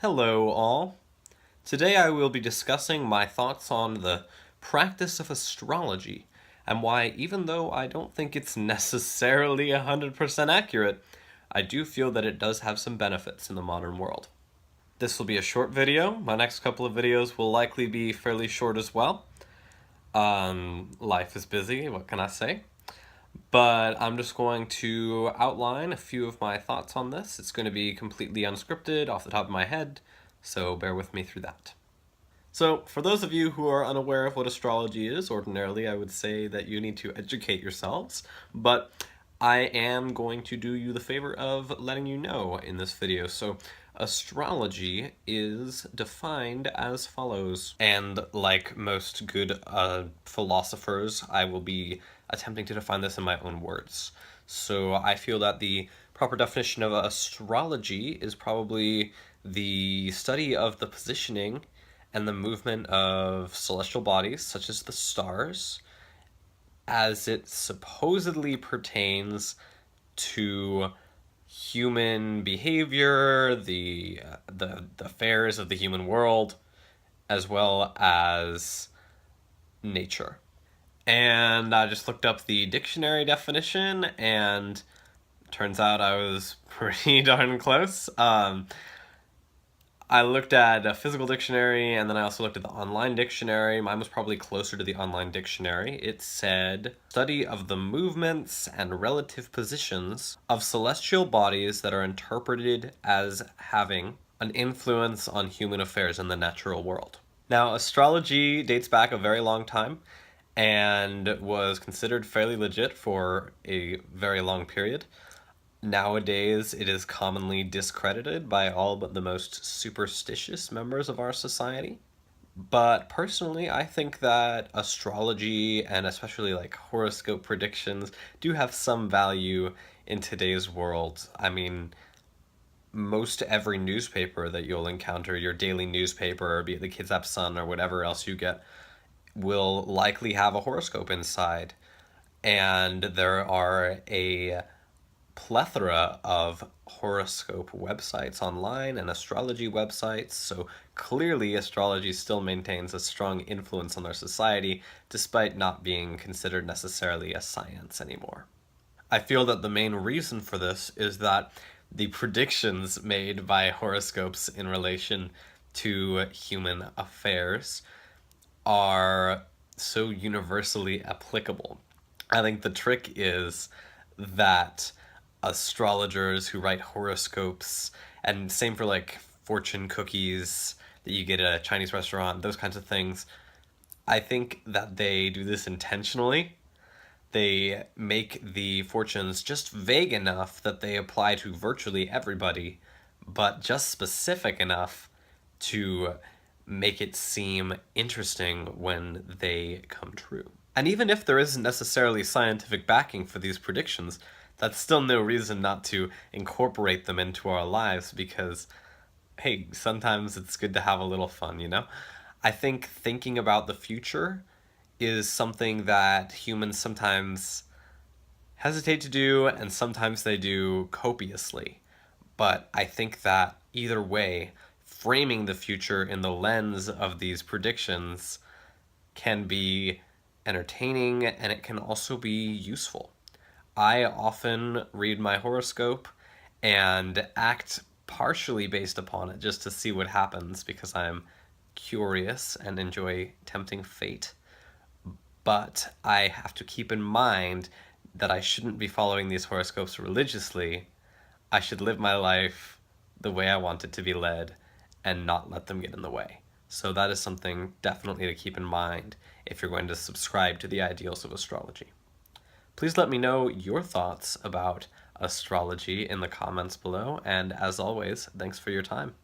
Hello all. Today I will be discussing my thoughts on the practice of astrology and why, even though I don't think it's necessarily 100% accurate, I do feel that it does have some benefits in the modern world. This will be a short video. My next couple of videos will likely be fairly short as well. Life is busy, what can I say? But I'm just going to outline a few of my thoughts on this. It's going to be completely unscripted, off the top of my head, so bear with me through that. So, for those of you who are unaware of what astrology is, ordinarily I would say that you need to educate yourselves, but I am going to do you the favor of letting you know in this video. So, astrology is defined as follows, and like most good philosophers, I will be attempting to define this in my own words. So I feel that the proper definition of astrology is probably the study of the positioning and the movement of celestial bodies, such as the stars, as it supposedly pertains to human behavior, the affairs of the human world, as well as nature. And I just looked up the dictionary definition, and turns out I was pretty darn close. I looked at a physical dictionary, and then I also looked at the online dictionary. Mine was probably closer to the online dictionary. It said, study of the movements and relative positions of celestial bodies that are interpreted as having an influence on human affairs in the natural world. Now, astrology dates back a very long time and was considered fairly legit for a very long period. Nowadays, it is commonly discredited by all but the most superstitious members of our society. But personally, I think that astrology and especially like horoscope predictions do have some value in today's world. I mean, most every newspaper that you'll encounter, your daily newspaper, be it the Kids App Sun or whatever else you get, will likely have a horoscope inside. And there are a plethora of horoscope websites online and astrology websites, so clearly astrology still maintains a strong influence on our society, despite not being considered necessarily a science anymore. I feel that the main reason for this is that the predictions made by horoscopes in relation to human affairs are so universally applicable. I think the trick is that astrologers who write horoscopes, and same for like fortune cookies that you get at a Chinese restaurant, those kinds of things, I think that they do this intentionally. They make the fortunes just vague enough that they apply to virtually everybody, but just specific enough to make it seem interesting when they come true. And even if there isn't necessarily scientific backing for these predictions, that's still no reason not to incorporate them into our lives because, hey, sometimes it's good to have a little fun, you know? I think thinking about the future is something that humans sometimes hesitate to do, and sometimes they do copiously. But I think that either way, framing the future in the lens of these predictions can be entertaining, and it can also be useful. I often read my horoscope and act partially based upon it just to see what happens because I'm curious and enjoy tempting fate. But I have to keep in mind that I shouldn't be following these horoscopes religiously. I should live my life the way I want it to be led and not let them get in the way. So that is something definitely to keep in mind if you're going to subscribe to the ideals of astrology. Please let me know your thoughts about astrology in the comments below, and as always, thanks for your time.